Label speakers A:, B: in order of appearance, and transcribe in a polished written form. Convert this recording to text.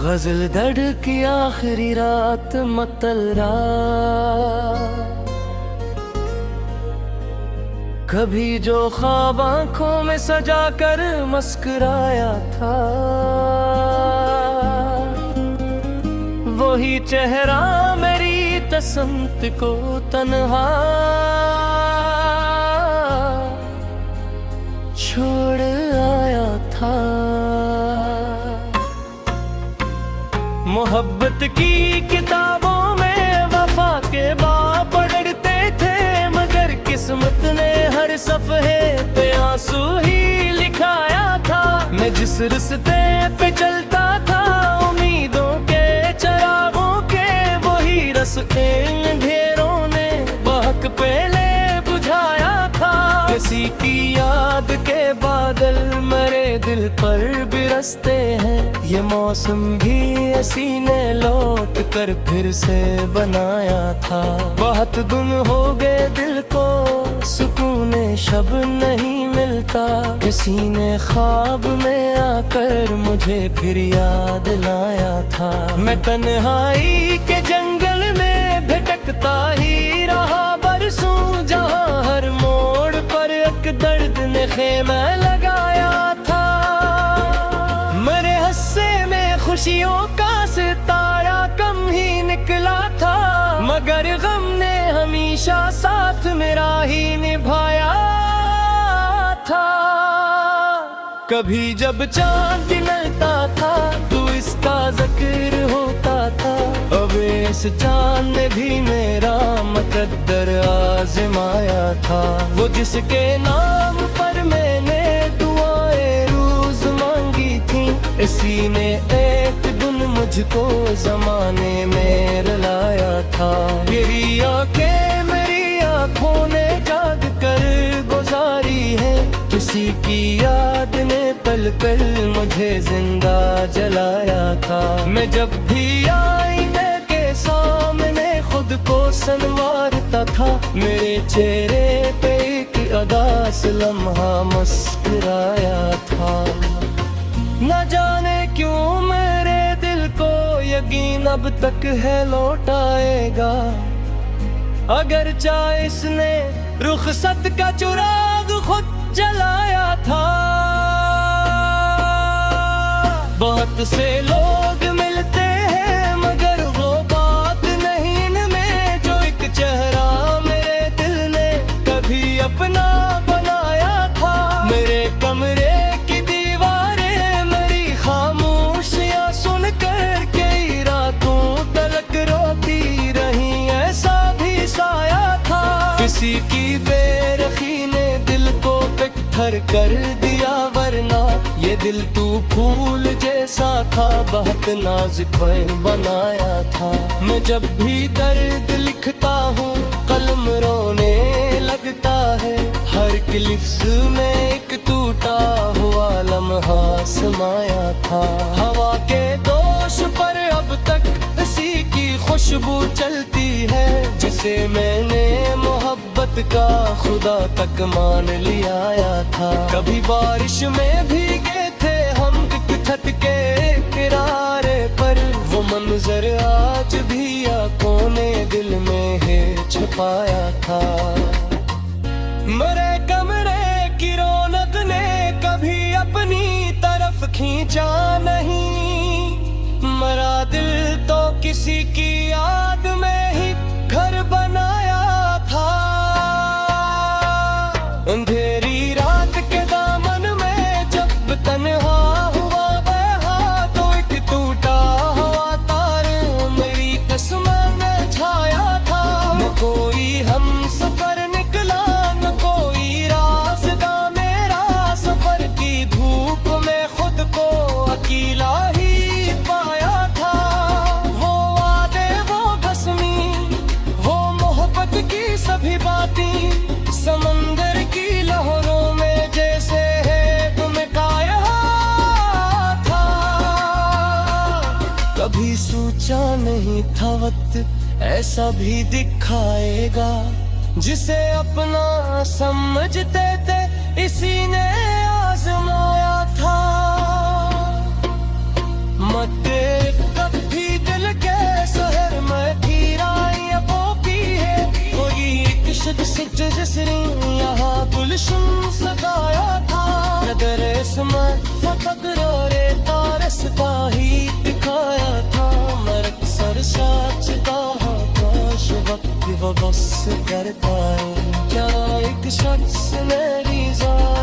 A: गजल दर्द की आखिरी रात मतल रात, कभी जो ख्वाब आंखों में सजा कर मुस्कुराया था, वही चेहरा मेरी तसंत को तन्हा छोड़ आया था। मोहब्बत की किताबों में वफा के बाब पढ़ते थे, मगर किस्मत ने हर सफ़े पे आंसू ही लिखाया था। मैं जिस रास्ते पे चलता था उम्मीदों के चिरागों के, वही रास्ते अंधेरों ने बहक पहले बुझाया था। किसी की याद के बादल मेरे दिल पर बिरसते हैं, ये मौसम भी इसी ने लौट कर फिर से बनाया था। बहुत दिन हो गए दिल को सुकून शब नहीं मिलता, किसी ने ख्वाब में आकर मुझे फिर याद लाया था। मैं तन्हाई के जंगल में भटकता ही रहा बरसों, जहाँ हर मोड़ पर एक दर्द ने खेमा लगाया था। मेरे हस्से में खुशियों का सितारा कम ही निकला था, मगर गम ने हमेशा साथ मेरा ही निभाया था। कभी जब चांद निकलता था तो इसका जिक्र होता था, अब इस चांद ने भी मेरा मुकद्दर आजमाया था। वो जिसके नाम पर मैंने दुआएं रोज मांगी थी, इसी ने एक दिन मुझको जमाने में रुलाया था। मेरी आंखें मेरी आंखों ने जाग कर गुजारी है, किसी की याद ने पल पल मुझे जिंदा जलाया था। मैं जब भी आईने के सामने खुद को संवारता था, मेरे चेहरे पे एक अदास लम्हा मुस्कुराया था। न जाने क्यों मेरे दिल को यकीन अब तक है लौट आएगा, अगर चाहे इसने रुखसत का चिराग खुद जलाया था। बहुत से लोग मिलते हैं मगर वो बात नहीं इनमें, जो एक चेहरा मेरे दिल ने कभी अपना बनाया था। मेरे कमरे की दीवारें मेरी खामोशियां सुनकर कई रातों तलक रोती रही, ऐसा भी साया था। किसी की बेरखी ने दिल को बिखर कर दिया, वरना ये दिल तू फूल जैसा था, बहुत नाजुक बनाया था। मैं जब भी दर्द लिखता हूँ कलम रोने लगता है, हर लिफ्ज में एक टूटा हुआ लम्हा समाया था। हवा के दोष पर अब तक इसी की खुशबू चलती है, जिसे मैंने मोहब्बत का खुदा तक मान लिया था। कभी बारिश में भीगे थे हम एक छत के किनारे पर, वो मंजर आज भी आंखों ने दिल में है छुपाया था। मेरे कमरे की रौनक ने कभी अपनी तरफ खींचा नहीं, मरा दिल तो किसी की याद में ही घर बनाया था। अंधेरी रात के दामन में जब तन्हा हुआ बहा, तो एक टूटा हुआ तार मेरी किस्मत में छाया था। न कोई हम सफर निकला न कोई रास्ता मेरा, सफर की धूप में खुद को अकेला ही पाया था। वो वादे वो कसमी वो मोहब्बत की सभी बातें समंदर की लहरों में जैसे है गुमकाया था। कभी सोचा नहीं था वक्त ऐसा भी दिखाएगा, जिसे अपना समझते थे इसी ने आजमाया था। मत कुछ जसरी यहाँ गुलशन सताया था नगर इसमत फकरोरे तारसता ही दिखाया था मरक सर साच कहा काश वक्त वो बस करता है क्या एक शख्स मेरी जान